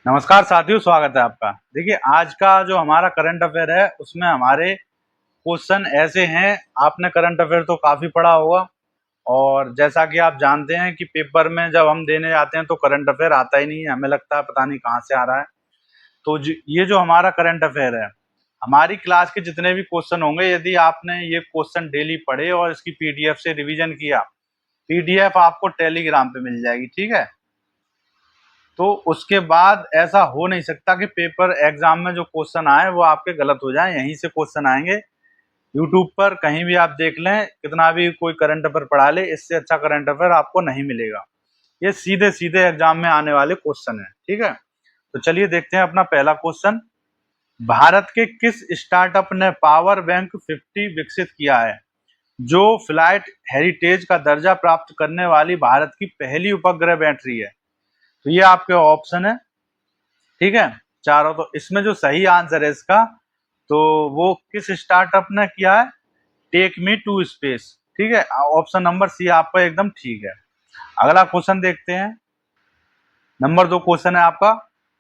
नमस्कार साथियों, स्वागत है आपका। देखिए, आज का जो हमारा करंट अफेयर है उसमें हमारे क्वेश्चन ऐसे हैं। आपने करंट अफेयर तो काफी पढ़ा होगा और जैसा कि आप जानते हैं कि पेपर में जब हम देने जाते हैं तो करंट अफेयर आता ही नहीं है, हमें लगता है पता नहीं कहाँ से आ रहा है। तो ये जो हमारा करंट अफेयर है, हमारी क्लास के जितने भी क्वेश्चन होंगे, यदि आपने ये क्वेश्चन डेली पढ़े और इसकी पीडीएफ से रिविजन किया, पीडीएफ आपको टेलीग्राम पे मिल जाएगी, ठीक है। तो उसके बाद ऐसा हो नहीं सकता कि पेपर एग्जाम में जो क्वेश्चन आए वो आपके गलत हो जाए। यहीं से क्वेश्चन आएंगे। यूट्यूब पर कहीं भी आप देख लें, कितना भी कोई करंट अफेयर पढ़ा ले, इससे अच्छा करंट अफेयर आपको नहीं मिलेगा। ये सीधे सीधे एग्जाम में आने वाले क्वेश्चन है, ठीक है। तो चलिए देखते हैं अपना पहला क्वेश्चन। भारत के किस स्टार्टअप ने पावर बैंक 50 विकसित किया है, जो फ्लाइट हेरिटेज का दर्जा प्राप्त करने वाली भारत की पहली उपग्रह बैटरी है? तो ये आपके ऑप्शन है, ठीक है, चारों। तो इसमें जो सही आंसर है इसका, तो वो किस स्टार्टअप ने किया है? टेक मी टू स्पेस, ठीक है। ऑप्शन नंबर सी आपका एकदम ठीक है। अगला क्वेश्चन देखते हैं। नंबर 2 क्वेश्चन है आपका,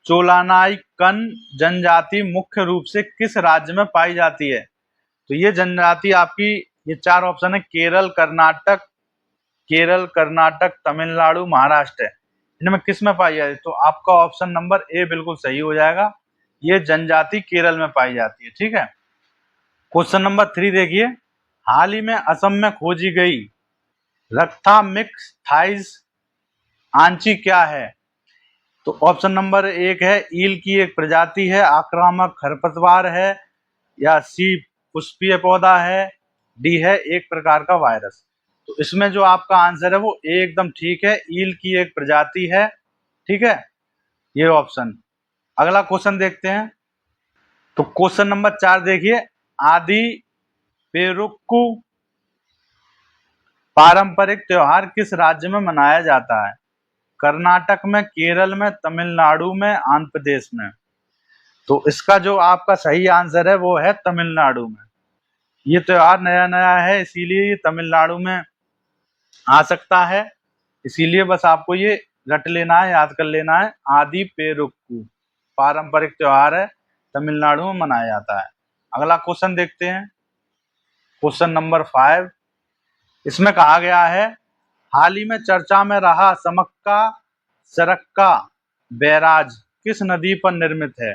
चोलानाइकन जनजाति मुख्य रूप से किस राज्य में पाई जाती है? तो ये जनजाति आपकी, ये चार ऑप्शन है, केरल, कर्नाटक, तमिलनाडु, महाराष्ट्र है। इनमें किस में पाई जाती है? तो आपका ऑप्शन नंबर ए बिल्कुल सही हो जाएगा। ये जनजाति केरल में पाई जाती है, ठीक है। क्वेश्चन नंबर 3 देखिए। हाल ही में असम में खोजी गई रक्था मिक्स थाइज आंची क्या है? तो ऑप्शन नंबर 1 है ईल की एक प्रजाति है, आक्रामक खरपतवार है, या सी पुष्पीय पौधा है, डी है एक प्रकार का वायरस। तो इसमें जो आपका आंसर है वो एकदम ठीक है, ईल की एक प्रजाति है, ठीक है, ये ऑप्शन। अगला क्वेश्चन देखते हैं। तो क्वेश्चन नंबर 4 देखिए। आदि पेरुक्कू पारंपरिक त्योहार किस राज्य में मनाया जाता है? कर्नाटक में, केरल में, तमिलनाडु में, आंध्र प्रदेश में। तो इसका जो आपका सही आंसर है वो है तमिलनाडु में। ये त्योहार नया नया है, इसीलिए ये तमिलनाडु में आ सकता है। इसीलिए बस आपको ये रट लेना है, याद कर लेना है। आदि पेरुक्कू पारंपरिक त्योहार है, तमिलनाडु में मनाया जाता है। अगला क्वेश्चन देखते हैं। Question number 5। इसमें कहा गया है, हाल ही में चर्चा में रहा समक्का सरक्का बैराज किस नदी पर निर्मित है?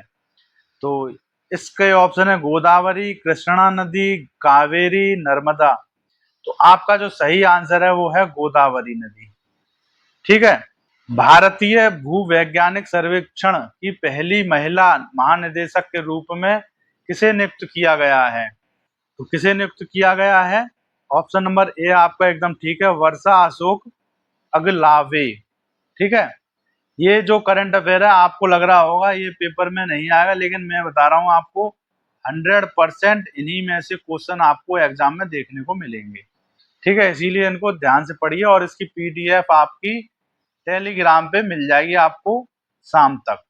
तो इसके ऑप्शन है गोदावरी, कृष्णा नदी, कावेरी, नर्मदा। तो आपका जो सही आंसर है वो है गोदावरी नदी, ठीक है। भारतीय भूवैज्ञानिक सर्वेक्षण की पहली महिला महानिदेशक के रूप में किसे नियुक्त किया गया है? तो किसे नियुक्त किया गया है? ऑप्शन नंबर ए आपका एकदम ठीक है, वर्षा अशोक अगलावे, ठीक है। ये जो करंट अफेयर है, आपको लग रहा होगा ये पेपर में नहीं आएगा, लेकिन मैं बता रहा हूं आपको 100% इन्हीं में से क्वेश्चन आपको एग्जाम में देखने को मिलेंगे, ठीक है। इसीलिए इनको ध्यान से पढ़िए और इसकी पीडीएफ आपकी टेलीग्राम पे मिल जाएगी आपको शाम तक।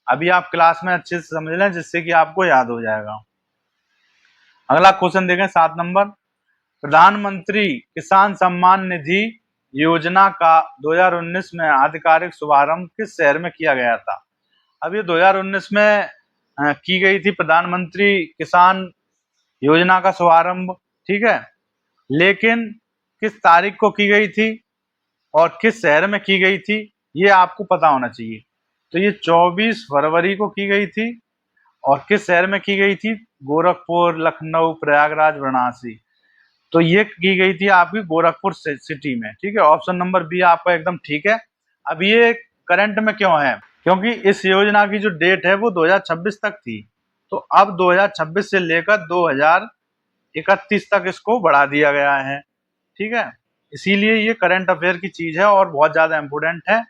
अभी आप क्लास में अच्छे से समझ लें, जिससे कि आपको याद हो जाएगा। अगला क्वेश्चन देखें, 7 नंबर। प्रधानमंत्री किसान सम्मान निधि योजना का 2019 में आधिकारिक शुभारंभ किस शहर में किया गया था? अब ये 2019 में की गई थी प्रधानमंत्री किसान योजना का शुभारंभ, ठीक है, लेकिन किस तारीख को की गई थी और किस शहर में की गई थी, ये आपको पता होना चाहिए। तो ये 24 फरवरी को की गई थी और किस शहर में की गई थी? गोरखपुर, लखनऊ, प्रयागराज, वाराणसी। तो ये की गई थी आपकी गोरखपुर सिटी में, ठीक है। ऑप्शन नंबर बी आपका एकदम ठीक है। अब ये करंट में क्यों है? क्योंकि इस योजना की जो डेट है वो 2026 तक थी, तो अब 2026 से लेकर 2031 तक इसको बढ़ा दिया गया है, ठीक है। इसीलिए ये करंट अफेयर की चीज है और बहुत ज्यादा इंपोर्टेंट है।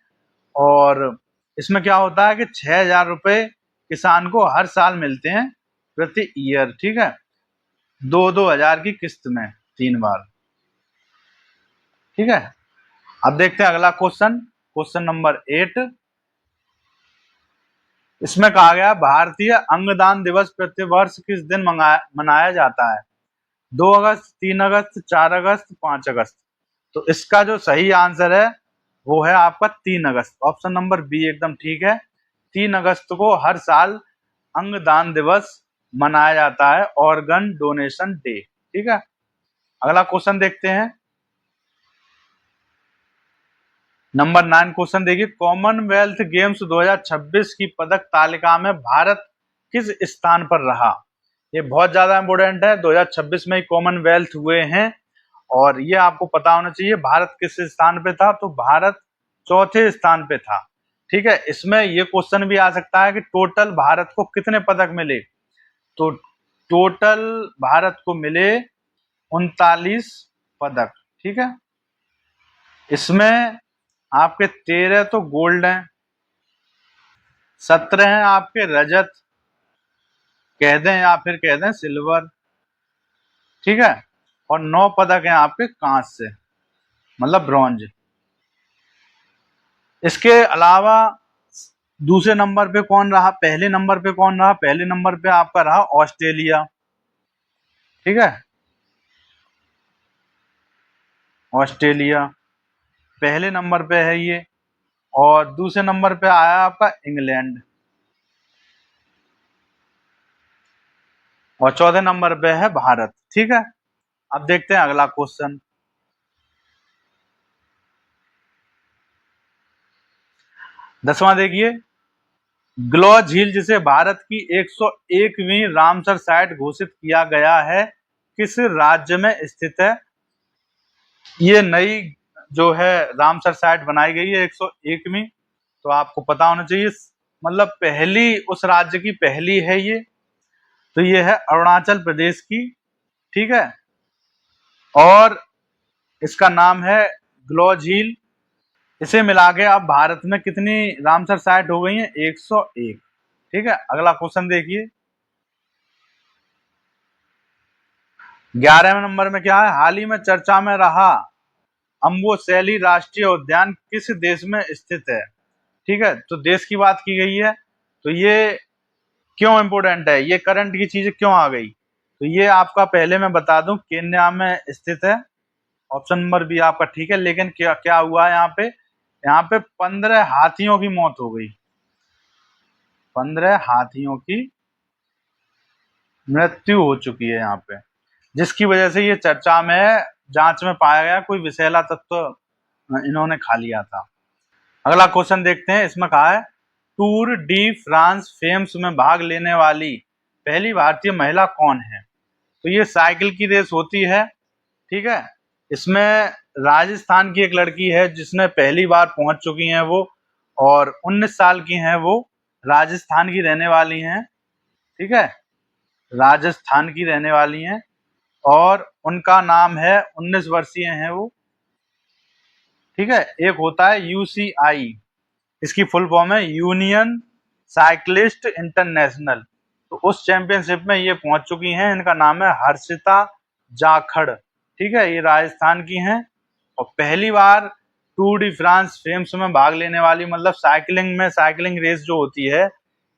और इसमें क्या होता है कि 6,000 रुपए किसान को हर साल मिलते हैं प्रति ईयर, ठीक है, 2-2 हजार की किस्त में 3 बार, ठीक है। अब देखते हैं अगला क्वेश्चन, क्वेश्चन नंबर 8। इसमें कहा गया, भारतीय अंगदान दिवस प्रतिवर्ष किस दिन मनाया जाता है? 2 अगस्त, 3 अगस्त, 4 अगस्त, 5 अगस्त। तो इसका जो सही आंसर है वो है आपका 3 अगस्त। ऑप्शन नंबर बी एकदम ठीक है, 3 अगस्त को हर साल अंगदान दिवस मनाया जाता है, ऑर्गन डोनेशन डे। ठीक है, अगला क्वेश्चन देखते हैं। नंबर 9 क्वेश्चन देखिए, कॉमनवेल्थ गेम्स 2026 की पदक तालिका में भारत किस स्थान पर रहा? ये बहुत ज्यादा इंपोर्टेंट है, 2026 में ही कॉमनवेल्थ हुए हैं और ये आपको पता होना चाहिए भारत किस स्थान पे था। तो भारत चौथे स्थान पे था। ठीक है, इसमें ये क्वेश्चन भी आ सकता है कि टोटल भारत को कितने पदक मिले। तो टोटल भारत को मिले 39 पदक। ठीक है, इसमें आपके 13 तो गोल्ड हैं, 17 हैं आपके रजत कह दें या फिर कह दें सिल्वर। ठीक है, और 9 पदक हैं आपके कांस्य से, मतलब ब्रॉन्ज। इसके अलावा दूसरे नंबर पे कौन रहा, पहले नंबर पे कौन रहा? पहले नंबर पे आपका रहा ऑस्ट्रेलिया। ठीक है, ऑस्ट्रेलिया पहले नंबर पे है ये, और दूसरे नंबर पे आया आपका इंग्लैंड, और चौथे नंबर पे है भारत। ठीक है, अब देखते हैं अगला क्वेश्चन। 10वां देखिए, ग्लो झील जिसे भारत की 101वीं रामसर साइट घोषित किया गया है, किस राज्य में स्थित है? ये नई जो है रामसर साइट बनाई गई है 101वीं, तो आपको पता होना चाहिए, मतलब पहली उस राज्य की पहली है ये। तो ये है अरुणाचल प्रदेश की। ठीक है, और इसका नाम है ग्लो झील। इसे मिला के अब भारत में कितनी रामसर साइट हो गई है? 101। ठीक है, अगला क्वेश्चन देखिए। 11वें नंबर में क्या है? हाल ही में चर्चा में रहा अम्बोसैली राष्ट्रीय उद्यान किस देश में स्थित है? ठीक है, तो देश की बात की गई है, तो ये क्यों इंपोर्टेंट है, ये करंट की चीजें क्यों आ गई? तो ये आपका पहले मैं बता दूं केन्या में स्थित है। ऑप्शन नंबर बी आपका ठीक है, लेकिन क्या क्या हुआ है यहाँ पे 15 हाथियों की मौत हो गई। 15 हाथियों की मृत्यु हो चुकी है यहाँ पे, जिसकी वजह से ये चर्चा में जांच में पाया गया कोई विषैला तत्व इन्होंने खा लिया था। अगला क्वेश्चन देखते हैं, इसमें कहा है टूर डी फ्रांस फेम्स में भाग लेने वाली पहली भारतीय महिला कौन है? तो ये साइकिल की रेस होती है। ठीक है, इसमें राजस्थान की एक लड़की है जिसने पहली बार पहुंच चुकी हैं वो, और 19 साल की हैं वो, राजस्थान की रहने वाली हैं। ठीक है, राजस्थान की रहने वाली हैं और उनका नाम है, 19 वर्षीय हैं वो। ठीक है, एक होता है यूसीआई, इसकी फुल फॉर्म है यूनियन साइक्लिस्ट इंटरनेशनल। तो उस चैंपियनशिप में ये पहुंच चुकी हैं। इनका नाम है हर्षिता जाखड़। ठीक है, ये राजस्थान की हैं और पहली बार टूर डी फ्रांस फेम्स में भाग लेने वाली, मतलब साइकिलिंग में, साइकिलिंग रेस जो होती है,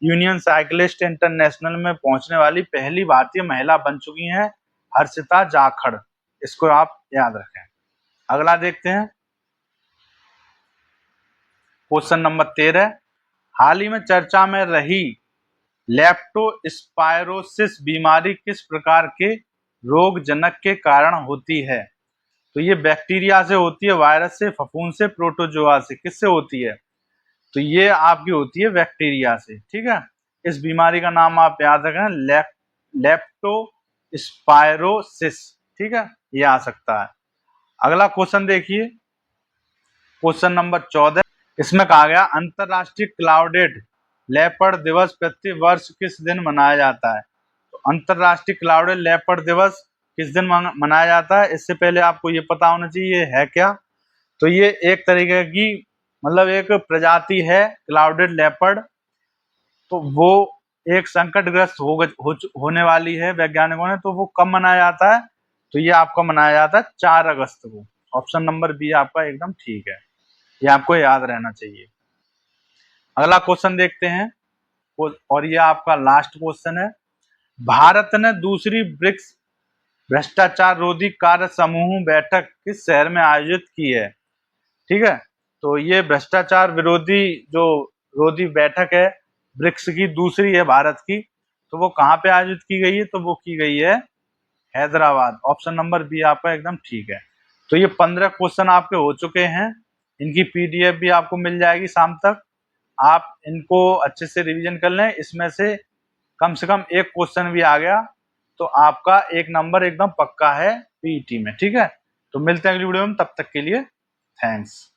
यूनियन साइक्लिस्ट इंटरनेशनल में पहुंचने वाली पहली भारतीय महिला बन चुकी हैं हर्षिता जाखड़। इसको आप याद रखें। अगला देखते हैं, क्वेश्चन नंबर 13, हाल ही में चर्चा में रही लेप्टोस्पायरोसिस बीमारी किस प्रकार के रोगजनक के कारण होती है? तो ये बैक्टीरिया से होती है, वायरस से, फफूंद से, प्रोटोजोआ से, किससे होती है? तो ये आपकी होती है बैक्टीरिया से। ठीक है, इस बीमारी का नाम आप याद रखें, लेप्टोस्पायरोसिस। ठीक है, ये आ सकता है। अगला क्वेश्चन देखिए, क्वेश्चन नंबर 14, इसमें कहा गया अंतरराष्ट्रीय क्लाउडेड लेपर्ड दिवस प्रति वर्ष किस दिन मनाया जाता है? तो अंतरराष्ट्रीय क्लाउडेड लेपर्ड दिवस किस दिन मनाया जाता है? इससे पहले आपको ये पता होना चाहिए ये है क्या। तो ये एक तरीके की, मतलब एक प्रजाति है क्लाउडेड लेपर्ड, तो वो एक संकटग्रस्त होने वाली है वैज्ञानिकों ने। तो वो कब मनाया जाता है? तो ये आपका मनाया जाता है 4 अगस्त को। ऑप्शन नंबर बी आपका एकदम ठीक है, ये आपको याद रहना चाहिए। अगला क्वेश्चन देखते हैं, और ये आपका लास्ट क्वेश्चन है, भारत ने दूसरी ब्रिक्स भ्रष्टाचार रोधी कार्य समूह बैठक किस शहर में आयोजित की है? ठीक है, तो ये भ्रष्टाचार विरोधी जो रोधी बैठक है ब्रिक्स की दूसरी है भारत की, तो वो कहाँ पे आयोजित की गई है? तो वो की गई है हैदराबाद। ऑप्शन नंबर बी आपका एकदम ठीक है। तो ये 15 क्वेश्चन आपके हो चुके हैं। इनकी पीडीएफ भी आपको मिल जाएगी शाम तक। आप इनको अच्छे से रिवीजन कर लें। इसमें से कम एक क्वेश्चन भी आ गया तो आपका एक नंबर एकदम पक्का है पीईटी में। ठीक है, तो मिलते हैं अगली वीडियो में, तब तक के लिए थैंक्स।